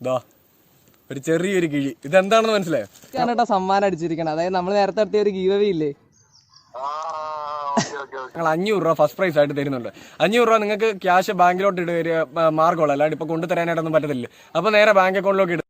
ഇതാ ഒരു ചെറിയൊരു കിഴി. ഇതെന്താണെന്ന് മനസ്സിലായോ? സമ്മാനം അടിച്ചിരിക്കണം. അതായത് നമ്മൾ നേരത്തെ നടത്തിയ ഒരു ഗീവ് അവേ ഇല്ലേ, ഞങ്ങൾ 500 രൂപ ഫസ്റ്റ് പ്രൈസ് ആയിട്ട് തരുന്നുണ്ട്. 500 രൂപ നിങ്ങൾക്ക് ക്യാഷ് ബാങ്കിലോട്ട് ഇടുക മാർഗമുള്ളൂ, അല്ലാണ്ട് ഇപ്പൊ കൊണ്ടുതരാനായിട്ടൊന്നും പറ്റത്തില്ല. അപ്പൊ നേരെ ബാങ്ക് അക്കൗണ്ടിലേക്ക് ഇടും.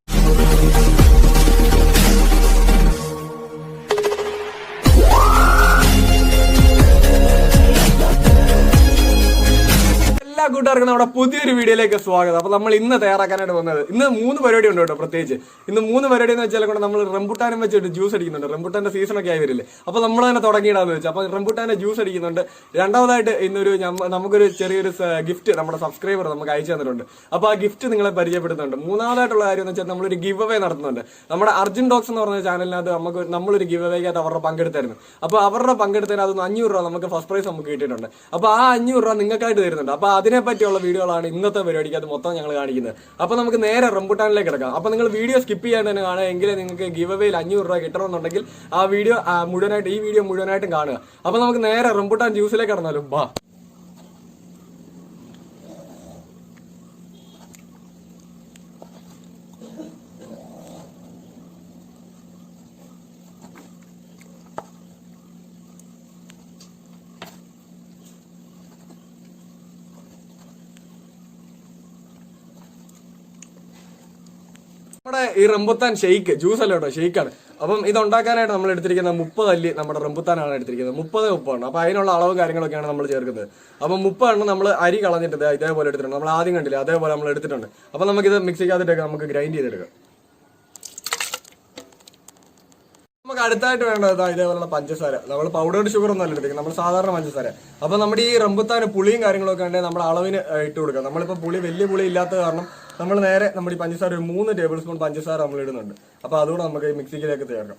എല്ലാ കൂട്ടുകാർക്കും നമ്മുടെ പുതിയൊരു വീഡിയോയിലേക്ക് സ്വാഗതം. അപ്പൊ നമ്മൾ ഇന്ന് തയ്യാറാക്കാനായിട്ട് വന്നത്, ഇന്ന് 3 പരിപാടി ഉണ്ട് കേട്ടോ. പ്രത്യേകിച്ച് ഇന്ന് 3 പരിപാടി എന്ന് വെച്ചാൽ കൊണ്ട് നമ്മൾ റംബുട്ടാനും വെച്ചിട്ട് ജ്യൂസ് അടിക്കുന്നുണ്ട്. റംബുട്ടാന്റെ സീസണൊക്കെ ആയി വരില്ലേ, അപ്പൊ നമ്മൾ തന്നെ തുടങ്ങിയിടാന്ന് വെച്ചാൽ അപ്പൊ റംബുട്ടാന്റെ ജ്യൂസ് അടിക്കുന്നുണ്ട്. രണ്ടാമതായിട്ട് ഇന്നൊരു നമുക്കൊരു ചെറിയൊരു ഗിഫ്റ്റ് നമ്മുടെ സബ്സ്ക്രൈബർ നമുക്ക് അയച്ചു തന്നിട്ടുണ്ട്. അപ്പൊ ആ ഗിഫ്റ്റ് നിങ്ങളെ പരിചയപ്പെടുത്തുന്നുണ്ട്. മൂന്നാമതായിട്ടുള്ള കാര്യം എന്ന് വെച്ചാൽ നമ്മളൊരു ഗിവ് അവേ നടത്തുന്നുണ്ട്. നമ്മുടെ അർജുൻ ഡോക്സ് എന്ന് പറഞ്ഞ ചാനലിനകത്ത് നമ്മളൊരു ഗിവ് അവേക്കകത്ത് അവരുടെ പങ്കെടുത്തായിരുന്നു. അപ്പൊ അവരുടെ പങ്കെടുത്തതിന് അത് 500 രൂപ നമുക്ക് ഫസ്റ്റ് പ്രൈസ് നമുക്ക് കിട്ടിയിട്ടുണ്ട്. അപ്പൊ ആ 500 രൂപ നിങ്ങൾക്കായിട്ട് തരുന്നുണ്ട്. അപ്പൊ അതിനെ പറ്റിയുള്ള വീഡിയോകളാണ് ഇന്നത്തെ പരിപാടിക്ക് അത് മൊത്തം ഞങ്ങൾ കാണിക്കുന്നത്. അപ്പൊ നമുക്ക് നേരെ റംബുട്ടാനിലേക്ക് കിടക്കാം. അപ്പൊ നിങ്ങൾ വീഡിയോ സ്കിപ്പ് ചെയ്യാണ്ട് തന്നെ കാണുക, എങ്കിലേ നിങ്ങൾക്ക് ഗിവ് അവേയിൽ 500 രൂപ കിട്ടണമെന്നുണ്ടെങ്കിൽ ആ വീഡിയോ മുഴുവനായിട്ട് ഈ വീഡിയോ മുഴുവനായിട്ടും കാണുക. അപ്പൊ നമുക്ക് നേരെ റംബുട്ടാൻ ജ്യൂസിലേക്ക് കടന്നാലും ബാ. നമ്മുടെ ഈ റംബുത്താൻ ഷെയ്ക്ക് ജ്യൂസ് അല്ല കേട്ടോ, ഷെയ്ക്കാണ്. അപ്പം ഇത് ഉണ്ടാക്കാനായിട്ട് നമ്മൾ എടുത്തിരിക്കുന്ന 30 അല്ലി നമ്മുടെ റംബുത്താനാണ് എടുത്തിരിക്കുന്നത്. 30 അപ്പൊ അതിനുള്ള അളവ് കാര്യങ്ങളൊക്കെയാണ് നമ്മൾ ചേർക്കുന്നത്. അപ്പം 30 എണ്ണം നമ്മൾ അരി കളഞ്ഞിട്ട് ഇതേപോലെ എടുത്തിട്ടുണ്ട്. നമ്മൾ ആദ്യം കണ്ടില്ല, അതേപോലെ നമ്മൾ എടുത്തിട്ടുണ്ട്. അപ്പൊ നമുക്കിത് മിക്സിക്കകത്തിട്ടൊക്കെ നമുക്ക് ഗ്രൈൻഡ് ചെയ്തെടുക്കാം. നമുക്ക് അടുത്തായിട്ട് വേണ്ടത് ഇതേപോലുള്ള പഞ്ചസാര. നമ്മൾ പൗഡേർഡ് ഷുഗർ ഒന്നും അല്ല എടുത്തിരിക്കുന്നത്, നമ്മൾ സാധാരണ പഞ്ചസാര. അപ്പൊ നമ്മുടെ ഈ റംബുത്താന് പുളിയും കാര്യങ്ങളൊക്കെ ഉണ്ടെങ്കിൽ നമ്മൾ അളവിന് ഇട്ട് കൊടുക്കാം. നമ്മളിപ്പോ വലിയ പുളി ഇല്ലാത്ത കാരണം നമ്മൾ നേരെ നമ്മുടെ ഈ പഞ്ചസാര ഒരു 3 ടേബിൾ സ്പൂൺ പഞ്ചസാര നമ്മൾ ഇടുന്നുണ്ട്. അപ്പൊ അതുകൂടെ നമുക്ക് ഈ മിക്സിക്കിലേക്ക് ചേർക്കാം.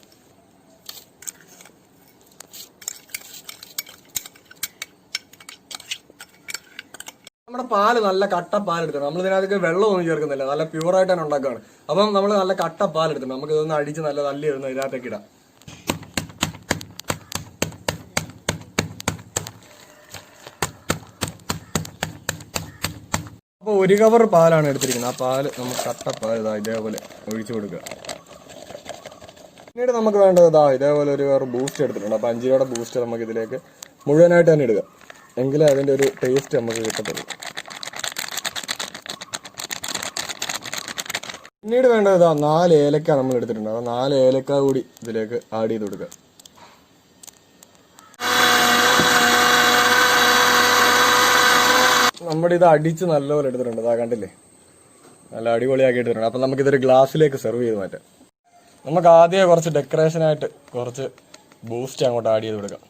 നമ്മുടെ പാല് നല്ല കട്ട പാലെടുക്കണം. നമ്മൾ ഇതിനകത്ത് വെള്ളമൊന്നും ചേർക്കുന്നില്ല, നല്ല പ്യൂറായിട്ട് തന്നെ ഉണ്ടാക്കുകയാണ്. അപ്പം നമ്മൾ നല്ല കട്ട പാലെടുക്കണം. നമുക്ക് ഇതൊന്ന് അടിച്ച് നല്ല തല്ലി ഇടുന്ന ഇതിനകത്തേക്ക് ഇടാം. അപ്പോൾ 1 കവർ പാലാണ് എടുത്തിരിക്കുന്നത്. ആ പാല് നമുക്ക് കട്ട പാൽ ഇതേപോലെ ഒഴിച്ചു കൊടുക്കുക. പിന്നീട് നമുക്ക് വേണ്ടത് ഇതേപോലെ ഒരു കവർ ബൂസ്റ്റ് എടുത്തിട്ടുണ്ട്. അപ്പോൾ 5 രൂപയുടെ ബൂസ്റ്റ് നമുക്ക് ഇതിലേക്ക് മുഴുവനായിട്ട് തന്നെ ഇടുക, എങ്കിലേ അതിൻ്റെ ഒരു ടേസ്റ്റ് നമുക്ക് കിട്ടത്തുള്ളൂ. പിന്നീട് വേണ്ടത് 4 ഏലക്ക നമ്മൾ എടുത്തിട്ടുണ്ട്. അപ്പോൾ 4 ഏലക്ക കൂടി ഇതിലേക്ക് ആഡ് ചെയ്ത് കൊടുക്കുക. നമ്മുടെ ഇത് അടിച്ച് നല്ലപോലെ എടുത്തിട്ടുണ്ട്. കണ്ടില്ലേ, നല്ല അടിപൊളിയാക്കി എടുത്തിട്ടുണ്ട്. അപ്പം നമുക്കിതൊരു ഗ്ലാസ്സിലേക്ക് സെർവ് ചെയ്ത് മാറ്റാം. നമുക്ക് ആദ്യം കുറച്ച് ഡെക്കറേഷനായിട്ട് കുറച്ച് ബൂസ്റ്റ് അങ്ങോട്ട് ആഡ് ചെയ്ത് കൊടുക്കാം.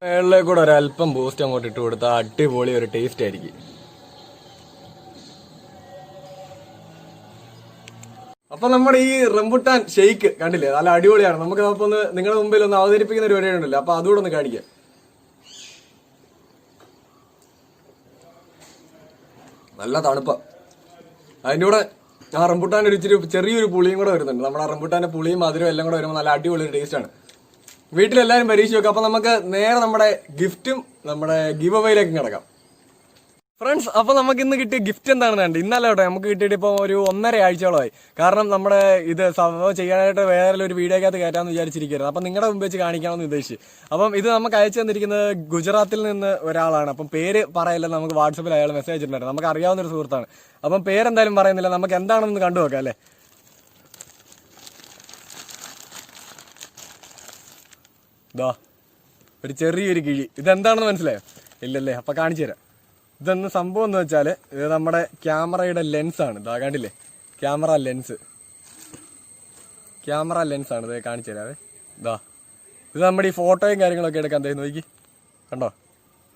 മേളിലേക്ക് കൂടെ ഒരല്പം ബൂസ്റ്റ് അങ്ങോട്ട് ഇട്ട് കൊടുത്താൽ അടിപൊളി ഒരു ടേസ്റ്റ് ആയിരിക്കും. അപ്പൊ നമ്മുടെ ഈ റംബുട്ടാൻ ഷെയ്ക്ക് കണ്ടില്ലേ, നല്ല അടിപൊളിയാണ്. നമുക്ക് അപ്പൊ ഒന്ന് നിങ്ങളുടെ മുമ്പിൽ ഒന്ന് അവതരിപ്പിക്കുന്ന ഒരു പരിപാടി ഉണ്ടല്ലോ, അപ്പൊ അതുകൂടെ ഒന്ന് കാണിക്കാം. നല്ല തണുപ്പ. അതിൻ്റെ കൂടെ ആ റംബുട്ടാൻ്റെ ഒരു ഇച്ചിരി ചെറിയൊരു പുളിയും കൂടെ വരുന്നുണ്ട്. നമ്മുടെ റംബുട്ടാന്റെ പുളിയും മധുരവും എല്ലാം കൂടെ വരുമ്പോൾ നല്ല അടിപൊളി ഒരു ടേസ്റ്റ് ആണ്. വീട്ടിലെല്ലാവരും പരീക്ഷ വെക്കാം. അപ്പൊ നമുക്ക് നേരെ നമ്മുടെ ഗിഫ്റ്റും നമ്മുടെ ഗിവ് അവയിലേക്കും കിടക്കാം. ഫ്രണ്ട്സ്, അപ്പൊ നമുക്ക് ഇന്ന് കിട്ടിയ ഗിഫ്റ്റ് എന്താണെന്ന് കണ്ട് ഇന്നല്ല കേട്ടോ, നമുക്ക് കിട്ടിയിട്ട് ഇപ്പോൾ ഒരു 1.5 ആഴ്ചയോളമായി. കാരണം നമ്മുടെ ഇത് സംഭവം ചെയ്യാനായിട്ട് വേറെ ഒരു വീഡിയോക്കകത്ത് കയറ്റാമെന്ന് വിചാരിച്ചിരിക്കുന്നത്. അപ്പം നിങ്ങളുടെ മുമ്പ് വെച്ച് കാണിക്കാമെന്ന് ഉദ്ദേശിച്ച്. അപ്പം ഇത് നമുക്ക് അയച്ചു തന്നിരിക്കുന്നത് ഗുജറാത്തിൽ നിന്ന് ഒരാളാണ്. അപ്പം പേര് പറയില്ല, നമുക്ക് വാട്സപ്പിൽ അയാൾ മെസ്സേജ് അയച്ചിട്ടുണ്ടായിരുന്നു. നമുക്ക് അറിയാവുന്ന ഒരു സുഹൃത്താണ്. അപ്പം പേരെന്തായാലും പറയുന്നില്ല, നമുക്ക് എന്താണെന്ന് കണ്ടു നോക്കാം അല്ലേ. ഒരു ചെറിയൊരു കിഴി. ഇതെന്താണെന്ന് മനസ്സിലായോ? ഇല്ലല്ലേ, അപ്പൊ കാണിച്ചു തരാം. ഇതെന്ന് സംഭവം എന്ന് വെച്ചാൽ ഇത് നമ്മുടെ ക്യാമറയുടെ ലെൻസാണ്. കണ്ടില്ലേ, ക്യാമറ ലെൻസ് ആണ്. ഇത് കാണിച്ചു തരാവേ. ഇത് നമ്മുടെ ഈ ഫോട്ടോയും കാര്യങ്ങളൊക്കെ എടുക്കാൻ നോക്കി കണ്ടോ.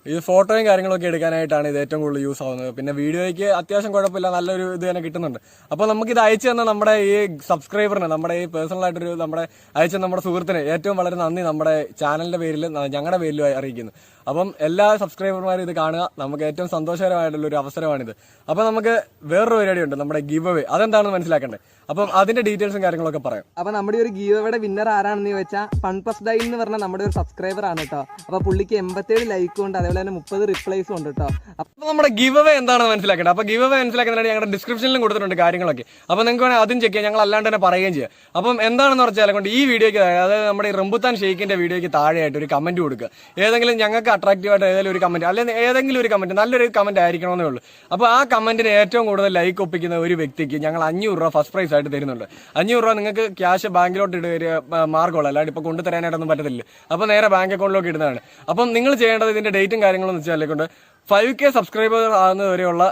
ഈ ഫോട്ടോയും കാര്യങ്ങളൊക്കെ എടുക്കാനായിട്ടാണ് ഇത് ഏറ്റവും കൂടുതൽ യൂസ് ആവുന്നത്. പിന്നെ വീഡിയോയ്ക്ക് അത്യാവശ്യം കുഴപ്പമില്ല, നല്ലൊരു ഇത് തന്നെ കിട്ടുന്നുണ്ട്. അപ്പോൾ നമുക്ക് ഇത് അയച്ചു തന്ന നമ്മുടെ ഈ സബ്സ്ക്രൈബറിന്, നമ്മുടെ ഈ പേഴ്സണലായിട്ടൊരു നമ്മുടെ അയച്ച നമ്മുടെ സുഹൃത്തിന് ഏറ്റവും വളരെ നന്ദി നമ്മുടെ ചാനലിന്റെ പേരിൽ ഞങ്ങളുടെ പേരിലും അറിയിക്കുന്നു. അപ്പം എല്ലാ സബ്സ്ക്രൈബർമാരും ഇത് കാണുക. നമുക്ക് ഏറ്റവും സന്തോഷകരമായിട്ടുള്ള ഒരു അവസരമാണിത്. അപ്പം നമുക്ക് വേറൊരു പരിപാടിയുണ്ട്, നമ്മുടെ ഗിവ് അവേ. അതെന്താണെന്ന് മനസ്സിലാക്കണ്ടേ? അപ്പം അതിന്റെ ഡീറ്റെയിൽസും കാര്യങ്ങളൊക്കെ പറയാം. അപ്പൊ നമ്മുടെ ഒരു ഗീവ് അവേയുടെ വിന്നർ ആരാണെന്ന് ചോദിച്ചാൽ പൺപ്ലസ് ഡൈൻ എന്ന് പറഞ്ഞ നമ്മുടെ ഒരു സബ്സ്ക്രൈബർ ആണ് കേട്ടോ. അപ്പൊ പുള്ളിക്ക് 87 ലൈക്കും ഉണ്ട്, അതേപോലെ തന്നെ 30 റിപ്ലൈസും ഉണ്ട് കേട്ടോ. അപ്പൊ നമ്മുടെ ഗിവ് അവേ എന്താണെന്ന് മനസ്സിലാക്കേണ്ടത്. അപ്പൊ ഗിവ് അവേ മനസ്സിലാക്കുന്നതിനാണ് ഞങ്ങളുടെ ഡിസ്ക്രിപ്ഷനിലും കൊടുത്തിട്ടുണ്ട് കാര്യങ്ങളൊക്കെ. അപ്പൊ നിങ്ങൾക്ക് വേണമെങ്കിൽ അതും ചെക്ക് ചെയ്യാം, ഞങ്ങൾ അല്ലാണ്ട് തന്നെ പറയുകയും ചെയ്യാം. അപ്പം എന്താണെന്ന് വെച്ചാൽ കൊണ്ട് ഈ വീഡിയോയ്ക്ക്, അതായത് നമ്മുടെ ഈ റംബുത്താൻ ഷെയ്ക്കിന്റെ വീഡിയോയ്ക്ക് താഴെയായിട്ട് ഒരു കമന്റ് കൊടുക്കുക. ഏതെങ്കിലും ഞങ്ങൾക്ക് അട്രാക്റ്റീവ് ആയിട്ട് ഏതെങ്കിലും ഒരു കമന്റ്, അല്ലെങ്കിൽ ഏതെങ്കിലും ഒരു കമന്റ്, നല്ലൊരു കമന്റ് ആയിരിക്കണമെന്നേ ഉള്ളൂ. അപ്പോൾ ആ കമന്റിന് ഏറ്റവും കൂടുതൽ ലൈക്ക് ഒപ്പിക്കുന്ന ഒരു വ്യക്തിക്ക് ഞങ്ങൾ 500 രൂപ ഫസ്റ്റ് പ്രൈസ് ആയിട്ട് തരുന്നുണ്ട്. 500 രൂപ നിങ്ങൾക്ക് ക്യാഷ് ബാങ്കിലോട്ട് ഇടുക മാർഗമുള്ള, അല്ലാണ്ട് ഇപ്പൊ കൊണ്ടുതരാനായിട്ടൊന്നും പറ്റത്തില്ല. അപ്പൊ നേരെ ബാങ്ക് അക്കൗണ്ടിലേക്ക് ഇടുന്നതാണ്. അപ്പം നിങ്ങൾ ചെയ്യേണ്ടത് ഇതിന്റെ ഡേറ്റും കാര്യങ്ങളും എന്ന് വെച്ചാൽ കൊണ്ട് 5K സബ്സ്ക്രൈബർ ആകുന്നതുവരെയുള്ള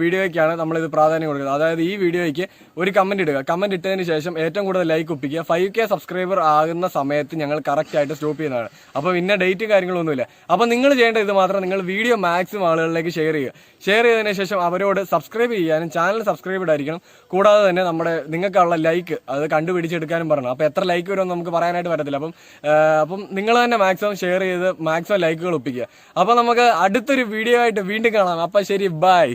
വീഡിയോയ്ക്കാണ് നമ്മളിത് പ്രാധാന്യം കൊടുക്കുന്നത്. അതായത് ഈ വീഡിയോയ്ക്ക് ഒരു കമന്റ് ഇടുക, കമന്റ് ഇട്ടതിന് ശേഷം ഏറ്റവും കൂടുതൽ ലൈക്ക് ഒപ്പിക്കുക. 5K സബ്സ്ക്രൈബർ ആകുന്ന സമയത്ത് ഞങ്ങൾ കറക്റ്റ് ആയിട്ട് സ്റ്റോപ്പ് ചെയ്യുന്നതാണ്. അപ്പോൾ ഇന്ന ഡേറ്റ് കാര്യങ്ങളൊന്നുമില്ല. അപ്പോൾ നിങ്ങൾ ചെയ്യേണ്ട ഇത് മാത്രം, നിങ്ങൾ വീഡിയോ മാക്സിമം ആളുകളിലേക്ക് ഷെയർ ചെയ്യുക. ഷെയർ ചെയ്തതിന് ശേഷം അവരോട് സബ്സ്ക്രൈബ് ചെയ്യാനും ചാനൽ സബ്സ്ക്രൈബ്ഡ് ആയിരിക്കണം. കൂടാതെ തന്നെ നമ്മുടെ നിങ്ങൾക്കുള്ള ലൈക്ക് അത് കണ്ടുപിടിച്ചെടുക്കാനും പറഞ്ഞു. അപ്പോൾ എത്ര ലൈക്ക് വരുമെന്ന് നമുക്ക് പറയാനായിട്ട് പറ്റത്തില്ല. അപ്പം നിങ്ങൾ തന്നെ മാക്സിമം ഷെയർ ചെയ്ത് മാക്സിമം ലൈക്കുകൾ ഒപ്പിക്കുക. അപ്പോൾ നമുക്ക് അടുത്തൊരു വീഡിയോ ആയിട്ട് വീണ്ടും കാണാം. അപ്പൊ ശരി, ബൈ.